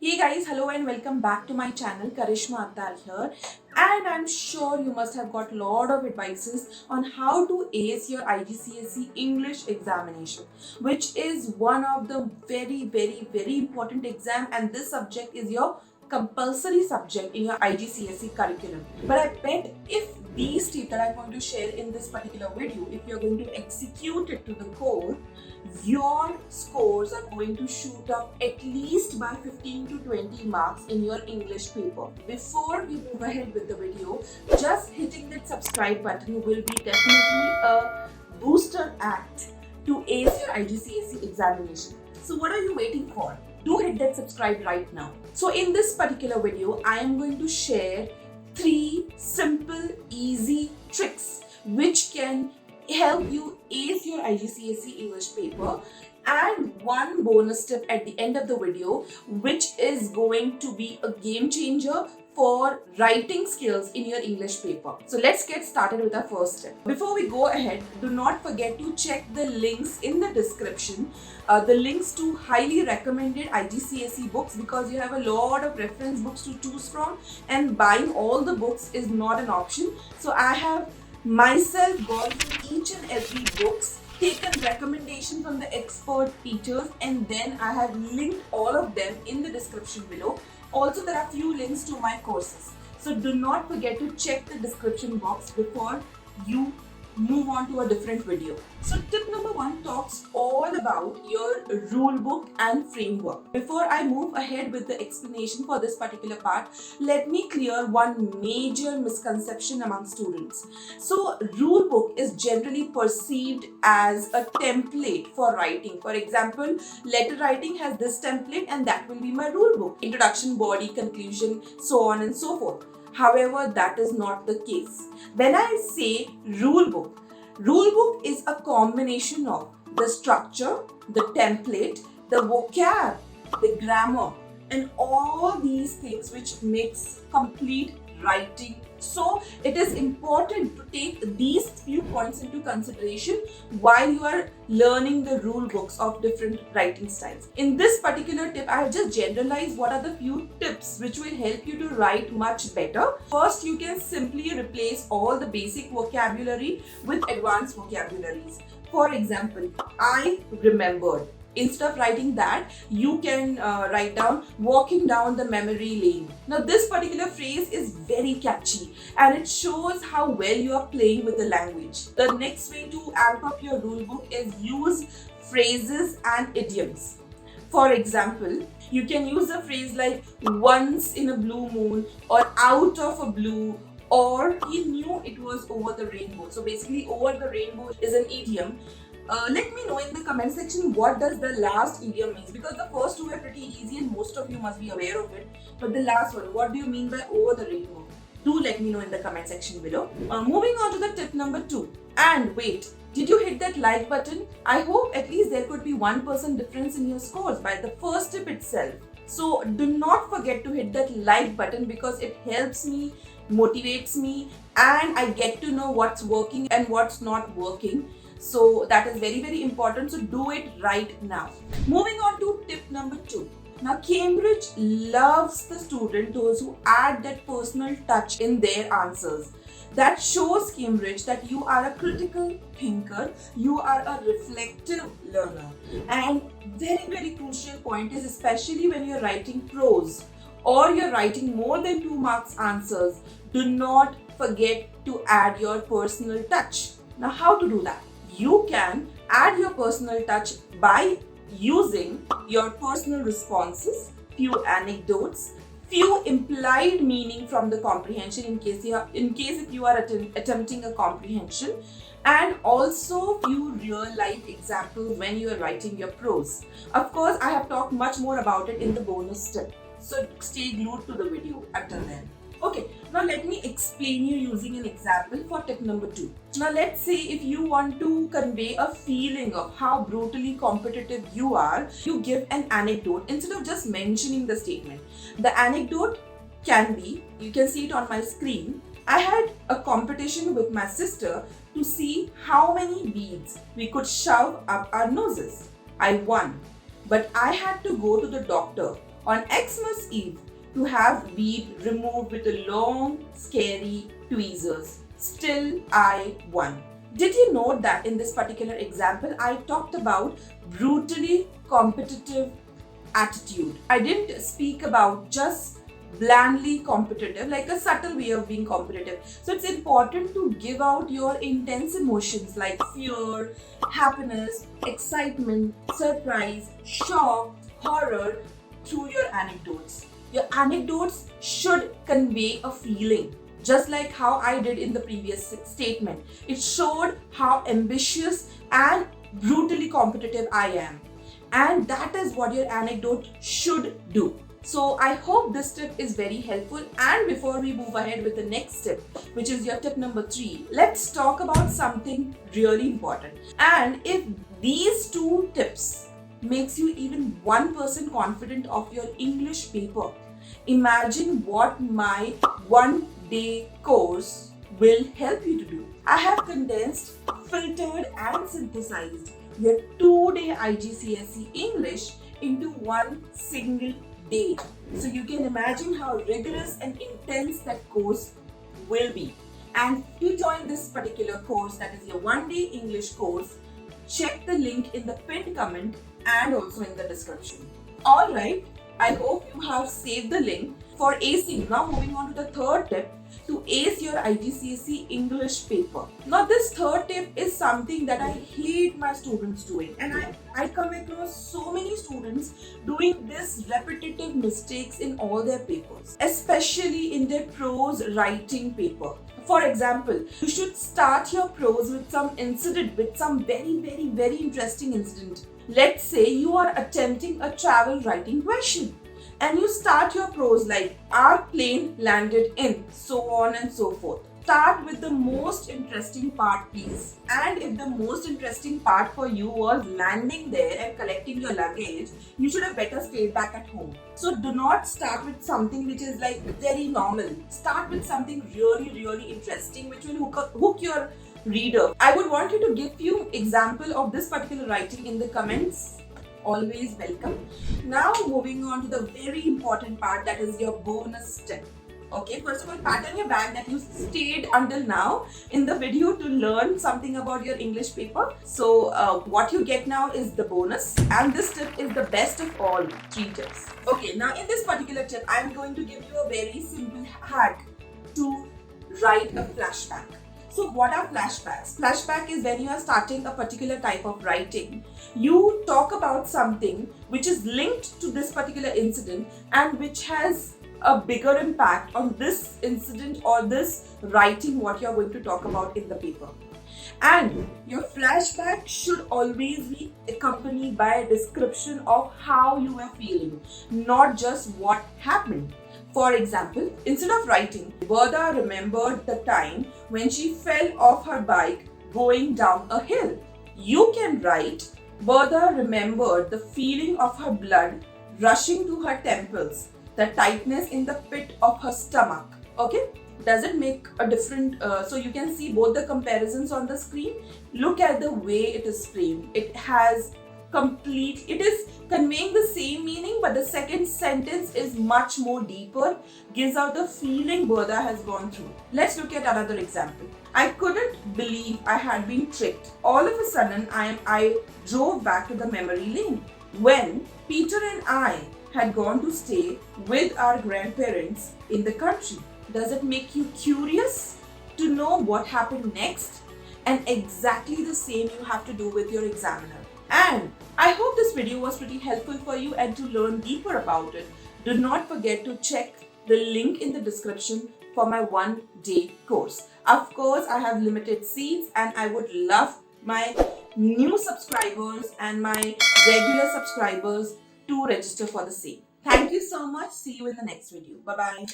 Hey guys, hello and welcome back to my channel. Karishma Attar here, and I'm sure you must have got a lot of advices on how to ace your IGCSE English examination, which is one of the very important exam, and this subject is your compulsory subject in your IGCSE curriculum. But I bet if these tips that I'm going to share in this particular video, if you're going to execute it to the core, your scores are going to shoot up at least by 15 to 20 marks in your English paper. Before we move ahead with the video, just hitting that subscribe button will be definitely a booster act to ace your IGCSE examination. So what are you waiting for? Do hit that subscribe right now. So in this particular video, I am going to share 3 simple, easy tricks which can help you ace your IGCSE English paper, and one bonus tip at the end of the video which is going to be a game changer for writing skills in your English paper. So let's get started with our first tip. Before we go ahead, do not forget to check the links in the description, the links to highly recommended IGCSE books, because you have a lot of reference books to choose from and buying all the books is not an option. So I have myself gone through each and every books, taken recommendation from the expert teachers, and then I have linked all of them in the description below. Also, there are few links to my courses, so do not forget to check the description box before you move on to a different video. So tip number 1 talks all about your rule book and framework. Before I move ahead with the explanation for this particular part, let me clear one major misconception among students. So rule book is generally perceived as a template for writing. For example, letter writing has this template and that will be my rule book. Introduction, body, conclusion, so on and so forth. However, that is not the case. When I say rule book is a combination of the structure, the template, the vocab, the grammar, and all these things which makes complete writing. So it is important to take these few points into consideration while you are learning the rule books of different writing styles. In this particular tip, I have just generalized what are the few tips which will help you to write much better. First, you can simply replace all the basic vocabulary with advanced vocabularies. For example, I remembered. Instead of writing that, you can write down walking down the memory lane. Now this particular phrase is very catchy and it shows how well you are playing with the language. The next way to amp up your rule book is use phrases and idioms. For example, you can use a phrase like once in a blue moon or out of a blue, or he knew it was over the rainbow. So basically over the rainbow is an idiom. Let me know in the comment section what does the last idiom means, because the first two are pretty easy and most of you must be aware of it. But the last one, what do you mean by over the rainbow? Do let me know in the comment section below. Moving on to the tip number 2. And wait, did you hit that like button? I hope at least there could be 1% difference in your scores by the first tip itself. So do not forget to hit that like button because it helps me, motivates me, and I get to know what's working and what's not working. So that is very important. So do it right now. Moving on to tip number 2. Now Cambridge loves the student, those who add that personal touch in their answers. That shows Cambridge that you are a critical thinker, you are a reflective learner. And very crucial point is, especially when you're writing prose or you're writing more than 2 marks answers, do not forget to add your personal touch. Now how to do that? You can add your personal touch by using your personal responses, few anecdotes, few implied meaning from the comprehension in case if you are attempting a comprehension, and also few real life examples when you are writing your prose. Of course, I have talked much more about it in the bonus tip, so stay glued to the video until then. Okay, now let me explain you using an example for tip number 2. Now let's say if you want to convey a feeling of how brutally competitive you are, you give an anecdote instead of just mentioning the statement. The anecdote can be, you can see it on my screen, I had a competition with my sister to see how many beads we could shove up our noses. I won, but I had to go to the doctor on Xmas Eve to have weed removed with the long, scary tweezers. Still, I won. Did you note that in this particular example, I talked about brutally competitive attitude? I didn't speak about just blandly competitive, like a subtle way of being competitive. So it's important to give out your intense emotions like fear, happiness, excitement, surprise, shock, horror through your anecdotes. Your anecdotes should convey a feeling, just like how I did in the previous statement. It showed how ambitious and brutally competitive I am. And that is what your anecdote should do. So I hope this tip is very helpful. And before we move ahead with the next tip, which is your tip number 3, let's talk about something really important. And if these 2 tips makes you even 1% confident of your English paper, imagine what my 1-day course will help you to do. I have condensed, filtered and synthesized your 2-day IGCSE English into one single day. So you can imagine how rigorous and intense that course will be. And to join this particular course, that is your 1-day English course, check the link in the pinned comment and also in the description. Alright, I hope you have saved the link for acing. Now moving on to the third tip, to ace your IGCSE English paper. Now this third tip is something that I hate my students doing, and I come across so many students doing this repetitive mistakes in all their papers, especially in their prose writing paper. For example, you should start your prose with some incident, with some very interesting incident. Let's say you are attempting a travel writing question, and you start your prose like, our plane landed in, so on and so forth. Start with the most interesting part, please. And if the most interesting part for you was landing there and collecting your luggage, you should have better stayed back at home. So do not start with something which is like very normal. Start with something really interesting which will hook your reader. I would want you to give few example of this particular writing in the comments. Always welcome. Now moving on to the very important part, that is your bonus tip. Okay, first of all, pat on your back that you stayed until now in the video to learn something about your English paper. So what you get now is the bonus, and this tip is the best of all 3 tips. Okay, now in this particular tip, I am going to give you a very simple hack to write a flashback. So what are flashbacks? Flashback is when you are starting a particular type of writing. You talk about something which is linked to this particular incident and which has a bigger impact on this incident or this writing what you are going to talk about in the paper. And your flashback should always be accompanied by a description of how you are feeling, not just what happened. For example, instead of writing, Verda remembered the time when she fell off her bike going down a hill, you can write, Verda remembered the feeling of her blood rushing to her temples, the tightness in the pit of her stomach. Okay? Does it make a different, so you can see both the comparisons on the screen. Look at the way it is framed. It is conveying the same meaning, but the second sentence is much more deeper, gives out the feeling Bertha has gone through. Let's look at another example. I couldn't believe I had been tricked. All of a sudden, I drove back to the memory lane when Peter and I had gone to stay with our grandparents in the country. Does it make you curious to know what happened next? And exactly the same you have to do with your examiner. And I hope this video was pretty helpful for you and to learn deeper about it. Do not forget to check the link in the description for my 1-day course. Of course, I have limited seats and I would love my new subscribers and my regular subscribers to register for the same. Thank you so much. See you in the next video. Bye-bye.